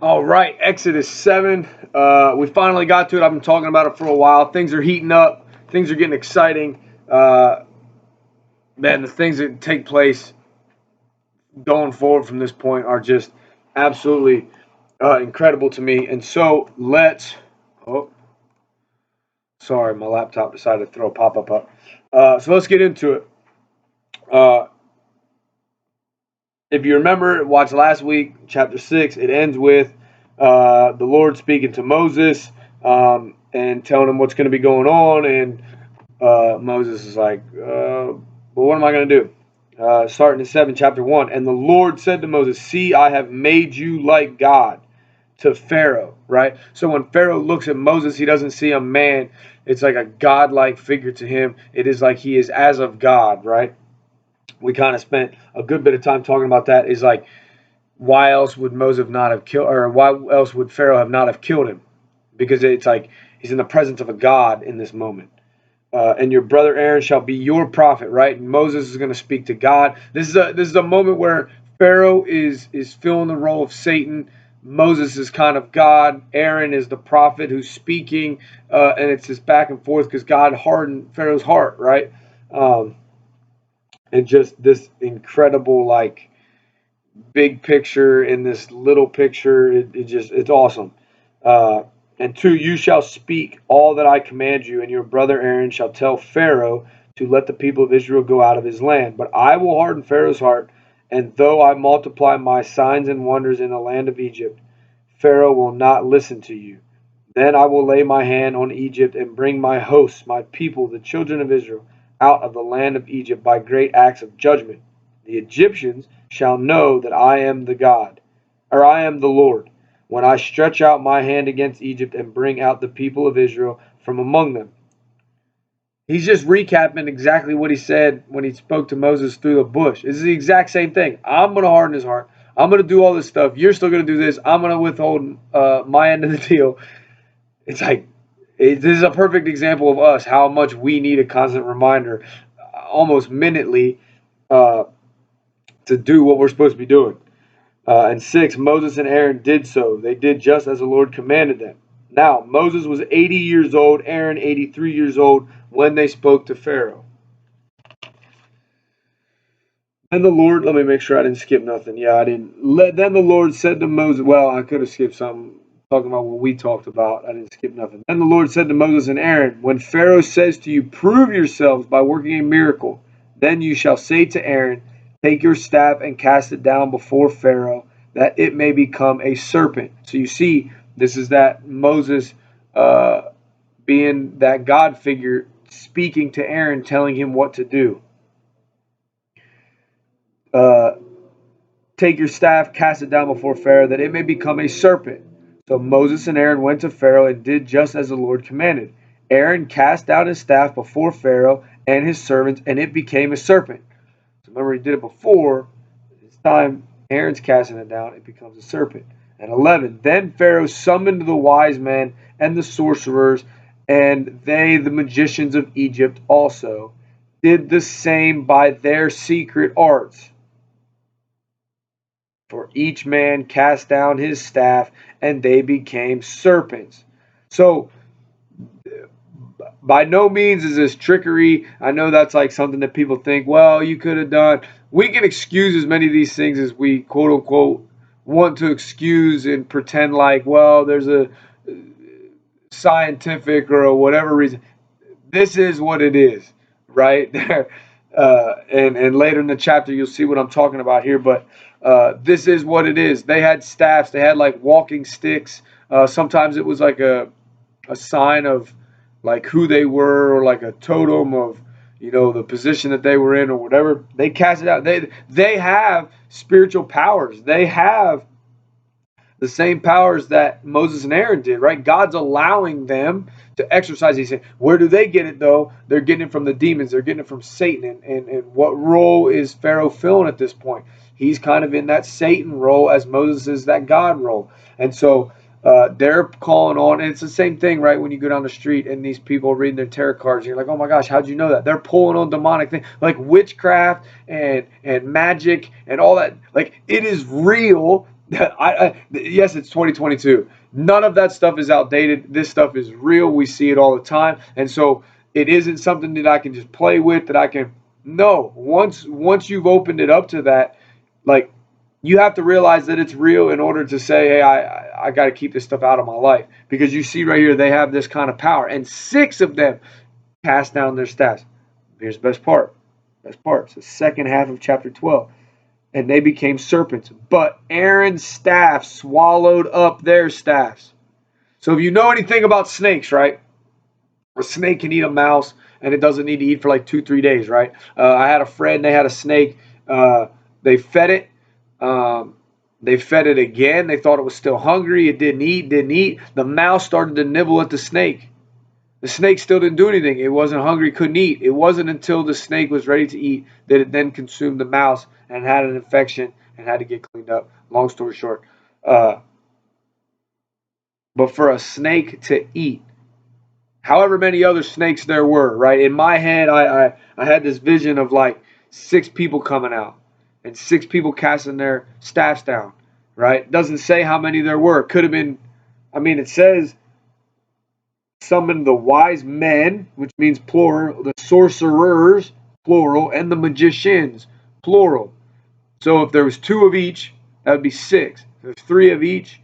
All right, Exodus 7. We finally got to it. I've been talking about it for a while. Things are heating up. Things are getting exciting. Man, the things that take place going forward from this point are just absolutely incredible to me. And so let's. Oh, sorry, my laptop decided to throw a pop-up up. So let's get into it. If you remember, watch last week, chapter 6, it ends with the Lord speaking to Moses and telling him what's going to be going on. And Moses is like, well, what am I going to do? Starting in 7, chapter 1. And the Lord said to Moses, see, I have made you like God to Pharaoh, right? So when Pharaoh looks at Moses, he doesn't see a man. It's like a godlike figure to him. It is like he is as of God, right? We kind of spent a good bit of time talking about that. Is like, why else would Moses not have killed, or why else would Pharaoh have not have killed him? Because it's like he's in the presence of a God in this moment. And your brother Aaron shall be your prophet, right? And Moses is going to speak to God. This is a moment where Pharaoh is filling the role of Satan. Moses is kind of God. Aaron is the prophet who's speaking, and it's this back and forth because God hardened Pharaoh's heart, right? And just this incredible, like, big picture in this little picture. It's awesome. And 2, you shall speak all that I command you, and your brother Aaron shall tell Pharaoh to let the people of Israel go out of his land. But I will harden Pharaoh's heart, and though I multiply my signs and wonders in the land of Egypt, Pharaoh will not listen to you. Then I will lay my hand on Egypt and bring my hosts, my people, the children of Israel, out of the land of Egypt by great acts of judgment. The Egyptians shall know that I am the God, or I am the Lord, when I stretch out my hand against Egypt and bring out the people of Israel from among them. He's just recapping exactly what he said when he spoke to Moses through the bush. It's the exact same thing. I'm going to harden his heart. I'm going to do all this stuff. You're still going to do this. I'm going to withhold my end of the deal. It's like, this is a perfect example of us, how much we need a constant reminder, almost minutely, to do what we're supposed to be doing. And 6, Moses and Aaron did so. They did just as the Lord commanded them. Now, Moses was 80 years old, Aaron 83 years old when they spoke to Pharaoh. Then the Lord, let me make sure I didn't skip nothing. Yeah, I didn't. Then the Lord said to Moses, well, I could have skipped something, talking about what we talked about. I didn't skip nothing. Then the Lord said to Moses and Aaron, when Pharaoh says to you, prove yourselves by working a miracle, then you shall say to Aaron, take your staff and cast it down before Pharaoh, that it may become a serpent. So you see, this is that Moses being that God figure, speaking to Aaron, telling him what to do. Take your staff, cast it down before Pharaoh, that it may become a serpent. So Moses and Aaron went to Pharaoh and did just as the Lord commanded. Aaron cast down his staff before Pharaoh and his servants, and it became a serpent. So remember, he did it before. This time, Aaron's casting it down, it becomes a serpent. And 11, then Pharaoh summoned the wise men and the sorcerers, and they, the magicians of Egypt also, did the same by their secret arts. For each man cast down his staff, and they became serpents. So, by no means is this trickery. I know that's like something that people think, well, you could have done. We can excuse as many of these things as we, quote unquote, want to excuse and pretend like, well, there's a scientific or whatever reason. This is what it is, right? And later in the chapter, you'll see what I'm talking about here. But this is what it is. They had staffs. They had like walking sticks. Sometimes it was like a sign of like who they were, or like a totem of, the position that they were in or whatever. They cast it out. They have spiritual powers. They have the same powers that Moses and Aaron did, right? God's allowing them to exercise these things. Where do they get it, though? They're getting it from the demons. They're getting it from Satan. And what role is Pharaoh filling at this point? He's kind of in that Satan role as Moses is that God role. And so they're calling on, and it's the same thing, right? When you go down the street and these people are reading their tarot cards, and you're like, oh my gosh, how'd you know that? They're pulling on demonic things, like witchcraft and magic and all that. Like, it is real. Yes, it's 2022. None of that stuff is outdated. This stuff is real. We see it all the time, and so it isn't something that I can just play with. That I can no. Once you've opened it up to that, like you have to realize that it's real in order to say, hey, I got to keep this stuff out of my life because you see right here they have this kind of power, and 6 of them cast down their staffs. Here's the best part. Best part. It's the second half of chapter 12. And they became serpents. But Aaron's staff swallowed up their staffs. So if you know anything about snakes, right? A snake can eat a mouse and it doesn't need to eat for like 2-3 days, right? I had a friend, they had a snake. They fed it. They fed it again. They thought it was still hungry. It didn't eat. The mouse started to nibble at the snake. The snake still didn't do anything. It wasn't hungry, couldn't eat. It wasn't until the snake was ready to eat that it then consumed the mouse and had an infection and had to get cleaned up. Long story short. Uh, but for a snake to eat, however many other snakes there were, right? In my head, I had this vision of like 6 people coming out and 6 people casting their staffs down, right? It doesn't say how many there were. It could have been, it says summoned the wise men, which means plural, the sorcerers, plural, and the magicians, plural. So if there was 2 of each, that would be 6. If there's 3 of each,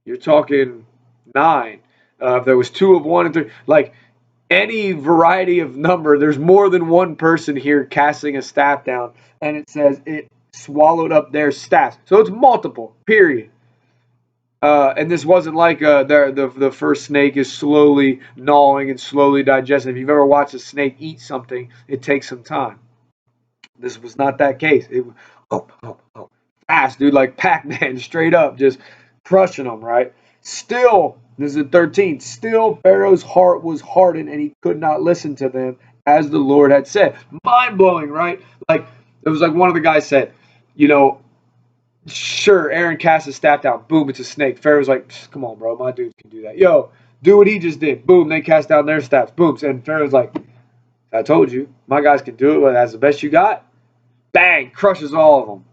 you're talking 9. If there was 2 of one and 3, like any variety of number, there's more than one person here casting a staff down, and it says it swallowed up their staffs. So it's multiple, period. And this wasn't like the first snake is slowly gnawing and slowly digesting. If you've ever watched a snake eat something, it takes some time. This was not that case. It was fast, dude, like Pac-Man, straight up, just crushing them, right? Still, this is 13. Still, Pharaoh's heart was hardened, and he could not listen to them as the Lord had said. Mind blowing, right? Like it was like one of the guys said, you know, sure, Aaron cast his staff down. Boom, it's a snake. Pharaoh's like, come on, bro, my dudes can do that. Yo, do what he just did. Boom, they cast down their staffs. Boom, and Pharaoh's like, I told you, my guys can do it. But that's the best you got. Bang, crushes all of them.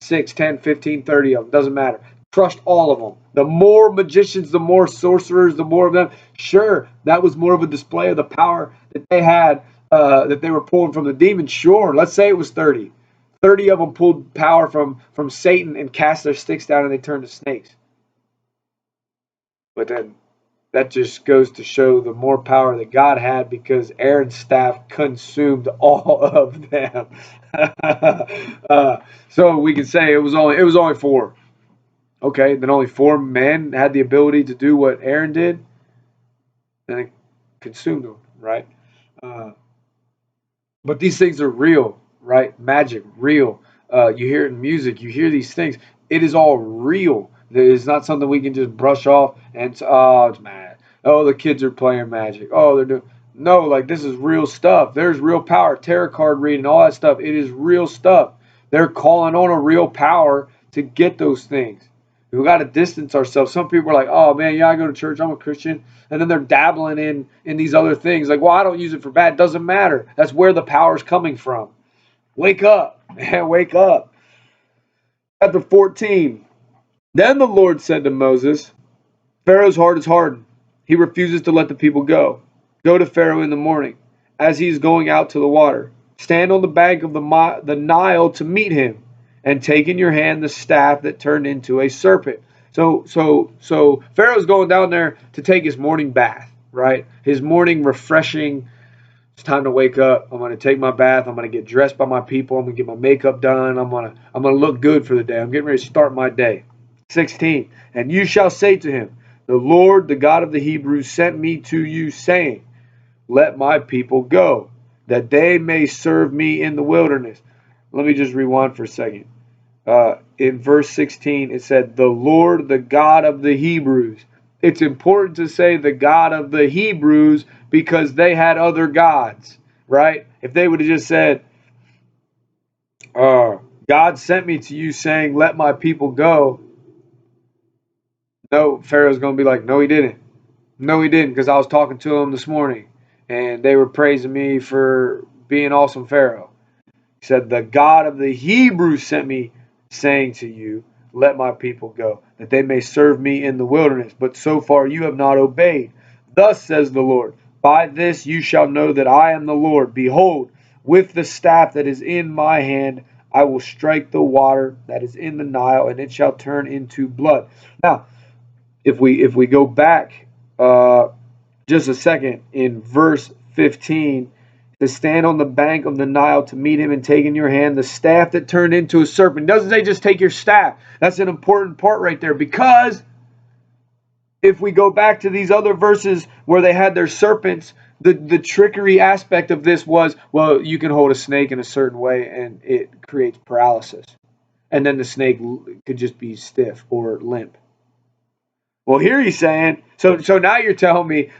6, 10, 15, 30 of them. Doesn't matter. Crushed all of them. The more magicians, the more sorcerers, the more of them. Sure, that was more of a display of the power that they had, that they were pulling from the demons. Sure, let's say it was 30. 30 of them pulled power from Satan and cast their sticks down and they turned to snakes. But then that just goes to show the more power that God had because Aaron's staff consumed all of them. So we can say it was only 4. Okay, then only 4 men had the ability to do what Aaron did, and it consumed them, right? Uh, but these things are real, right? Magic, real. You hear it in music. You hear these things. It is all real. It's not something we can just brush off and it's mad. Oh, the kids are playing magic. Oh, they're doing. No, like this is real stuff. There's real power. Tarot card reading, all that stuff. It is real stuff. They're calling on a real power to get those things. We got to distance ourselves. Some people are like, "Oh man, yeah, I go to church. I'm a Christian," and then they're dabbling in these other things. Like, well, I don't use it for bad. Doesn't matter. That's where the power's coming from. Wake up, man, wake up. Chapter 14. Then the Lord said to Moses, Pharaoh's heart is hardened. He refuses to let the people go. Go to Pharaoh in the morning, as he is going out to the water. Stand on the bank of the Nile to meet him, and take in your hand the staff that turned into a serpent. So Pharaoh's going down there to take his morning bath, right? His morning refreshing. It's time to wake up. I'm gonna take my bath. I'm gonna get dressed by my people. I'm gonna get my makeup done. I'm gonna look good for the day. I'm getting ready to start my day. 16. And you shall say to him, the Lord, the God of the Hebrews, sent me to you, saying, let my people go, that they may serve me in the wilderness. Let me just rewind for a second. In verse 16, it said, the Lord, the God of the Hebrews. It's important to say the God of the Hebrews because they had other gods, right? If they would have just said, God sent me to you saying, let my people go. No, Pharaoh's going to be like, no, he didn't. No, he didn't, because I was talking to him this morning, and they were praising me for being awesome Pharaoh. He said, the God of the Hebrews sent me saying to you, let my people go, that they may serve me in the wilderness. But so far you have not obeyed. Thus says the Lord, by this you shall know that I am the Lord. Behold, with the staff that is in my hand, I will strike the water that is in the Nile, and it shall turn into blood. Now, if we go back just a second in verse 15, to stand on the bank of the Nile to meet him and take in your hand the staff that turned into a serpent. It doesn't say just take your staff. That's an important part right there, because if we go back to these other verses where they had their serpents, the trickery aspect of this was, well, you can hold a snake in a certain way and it creates paralysis. And then the snake could just be stiff or limp. Well, here he's saying, so now you're telling me,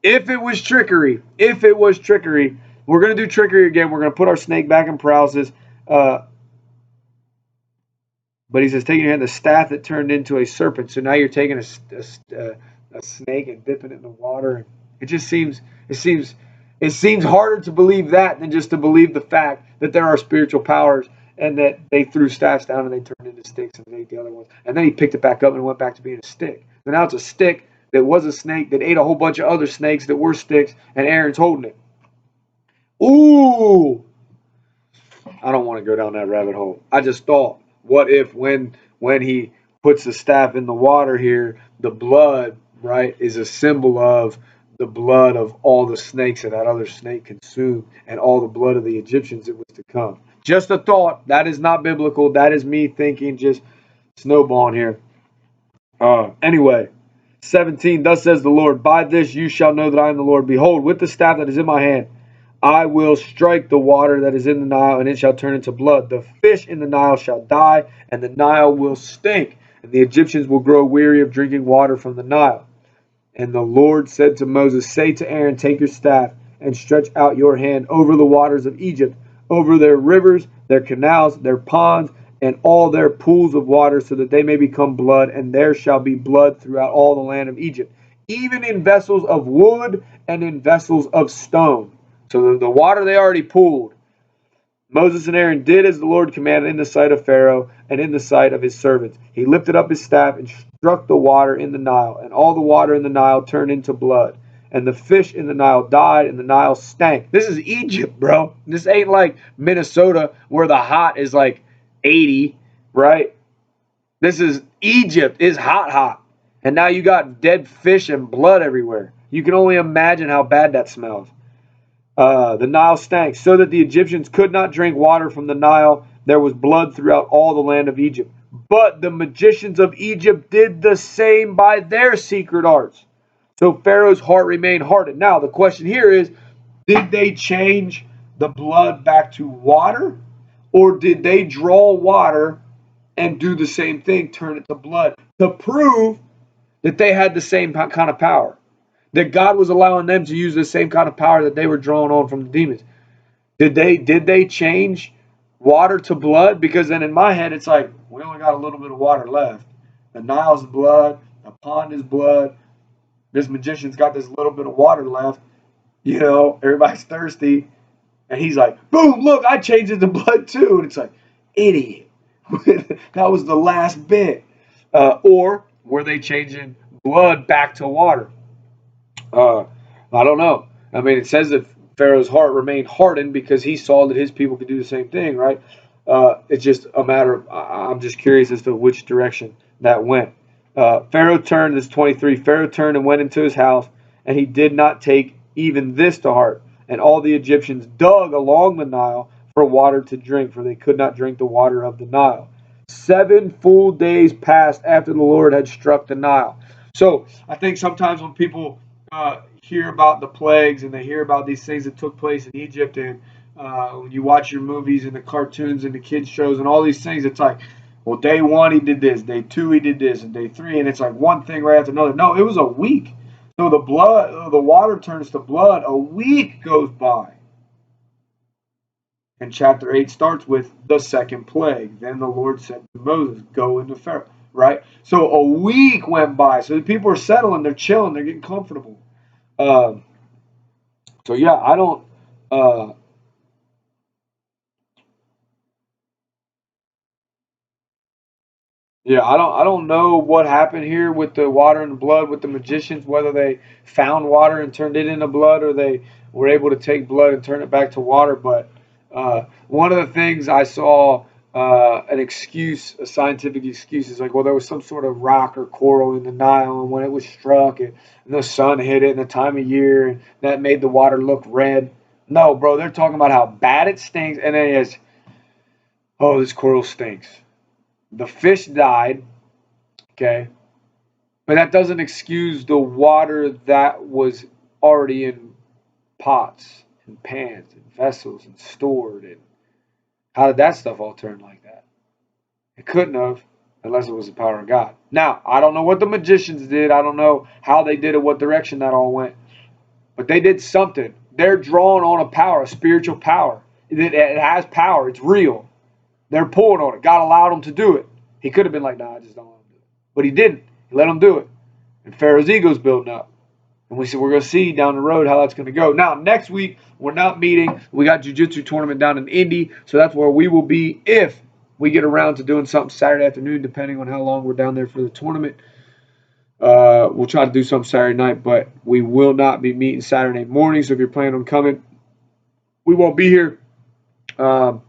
if it was trickery, we're going to do trickery again. We're going to put our snake back in paralysis. But he says, taking your hand the staff that turned into a serpent. So now you're taking a snake and dipping it in the water. It just seems harder to believe that than just to believe the fact that there are spiritual powers and that they threw staffs down and they turned into sticks and they ate the other ones. And then he picked it back up and went back to being a stick. But now it's a stick that was a snake that ate a whole bunch of other snakes that were sticks, and Aaron's holding it. Ooh! I don't want to go down that rabbit hole. I just thought, what if when he puts the staff in the water here, the blood, right, is a symbol of the blood of all the snakes that other snake consumed and all the blood of the Egyptians that was to come. Just a thought. That is not biblical. That is me thinking, just snowballing here. Anyway, 17, thus says the Lord, by this you shall know that I am the Lord. Behold, with the staff that is in my hand, I will strike the water that is in the Nile, and it shall turn into blood. The fish in the Nile shall die, and the Nile will stink, and the Egyptians will grow weary of drinking water from the Nile. And the Lord said to Moses, say to Aaron, take your staff and stretch out your hand over the waters of Egypt, over their rivers, their canals, their ponds, and all their pools of water, so that they may become blood, and there shall be blood throughout all the land of Egypt, even in vessels of wood and in vessels of stone. So the water they already pooled. Moses and Aaron did as the Lord commanded in the sight of Pharaoh and in the sight of his servants. He lifted up his staff and struck the water in the Nile, and all the water in the Nile turned into blood. And the fish in the Nile died, and the Nile stank. This is Egypt, bro. This ain't like Minnesota where the hot is like 80, right? This is Egypt. It's hot. And now you got dead fish and blood everywhere. You can only imagine how bad that smells. The Nile stank, so that the Egyptians could not drink water from the Nile. There was blood throughout all the land of Egypt. But the magicians of Egypt did the same by their secret arts. So Pharaoh's heart remained hardened. Now, the question here is, did they change the blood back to water? Or did they draw water and do the same thing, turn it to blood, to prove that they had the same kind of power? That God was allowing them to use the same kind of power that they were drawing on from the demons. Did they change water to blood? Because then in my head it's like, we only got a little bit of water left. The Nile's blood, the pond is blood. This magician's got this little bit of water left. You know, everybody's thirsty. And he's like, boom, look, I changed it to blood too. And it's like, idiot. That was the last bit. Or were they changing blood back to water? I don't know. I mean, it says that Pharaoh's heart remained hardened because he saw that his people could do the same thing, right? It's just a matter of, I'm just curious as to which direction that went. Pharaoh turned, this 23, Pharaoh turned and went into his house, and he did not take even this to heart. And all the Egyptians dug along the Nile for water to drink, for they could not drink the water of the Nile. 7 full days passed after the Lord had struck the Nile. So I think sometimes when people hear about the plagues and they hear about these things that took place in Egypt, and when you watch your movies and the cartoons and the kids shows and all these things, it's like, well, day 1 he did this, day 2 he did this, and day 3, and it's like one thing right after another. No, it was a week. So the water turns to blood. A week goes by. And chapter 8 starts with the second plague. Then the Lord said to Moses, go into Pharaoh. Right? So a week went by. So the people are settling, they're chilling, they're getting comfortable. So yeah, I don't. Yeah, I don't know what happened here with the water and blood with the magicians, whether they found water and turned it into blood or they were able to take blood and turn it back to water. But one of the things I saw an excuse, a scientific excuse, is like, well, there was some sort of rock or coral in the Nile, and when it was struck, and the sun hit it, and the time of year, and that made the water look red. No, bro, they're talking about how bad it stinks, and then it's, oh, this coral stinks. The fish died, okay, but that doesn't excuse the water that was already in pots and pans and vessels and stored. And how did that stuff all turn like that? It couldn't have unless it was the power of God. Now, I don't know what the magicians did. I don't know how they did it, what direction that all went. But they did something. They're drawing on a power, a spiritual power. It has power. It's real. They're pulling on it. God allowed them to do it. He could have been like, nah, I just don't want to do it. But he didn't. He let them do it. And Pharaoh's ego's building up. And we're going to see down the road how that's going to go. Now, next week, we're not meeting. We got jiu-jitsu tournament down in Indy, so that's where we will be if we get around to doing something Saturday afternoon, depending on how long we're down there for the tournament. We'll try to do something Saturday night, but we will not be meeting Saturday morning, so if you're planning on coming, we won't be here. So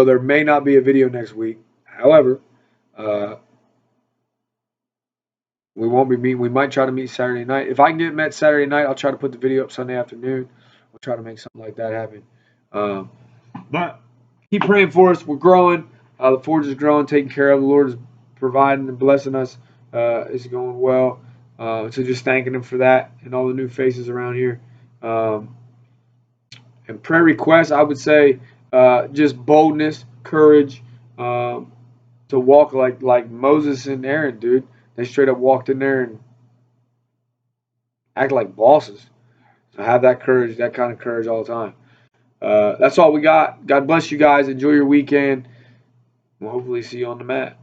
there may not be a video next week. However, we won't be meeting. We might try to meet Saturday night. If I can get met Saturday night, I'll try to put the video up Sunday afternoon. We'll try to make something like that happen. But keep praying for us. We're growing. The forge is growing, taking care of. The Lord is providing and blessing us. It's going well. So just thanking Him for that and all the new faces around here. And prayer requests, I would say just boldness, courage, to walk like Moses and Aaron, dude. They straight up walked in there and act like bosses. So have that courage, that kind of courage all the time. That's all we got. God bless you guys. Enjoy your weekend. We'll hopefully see you on the mat.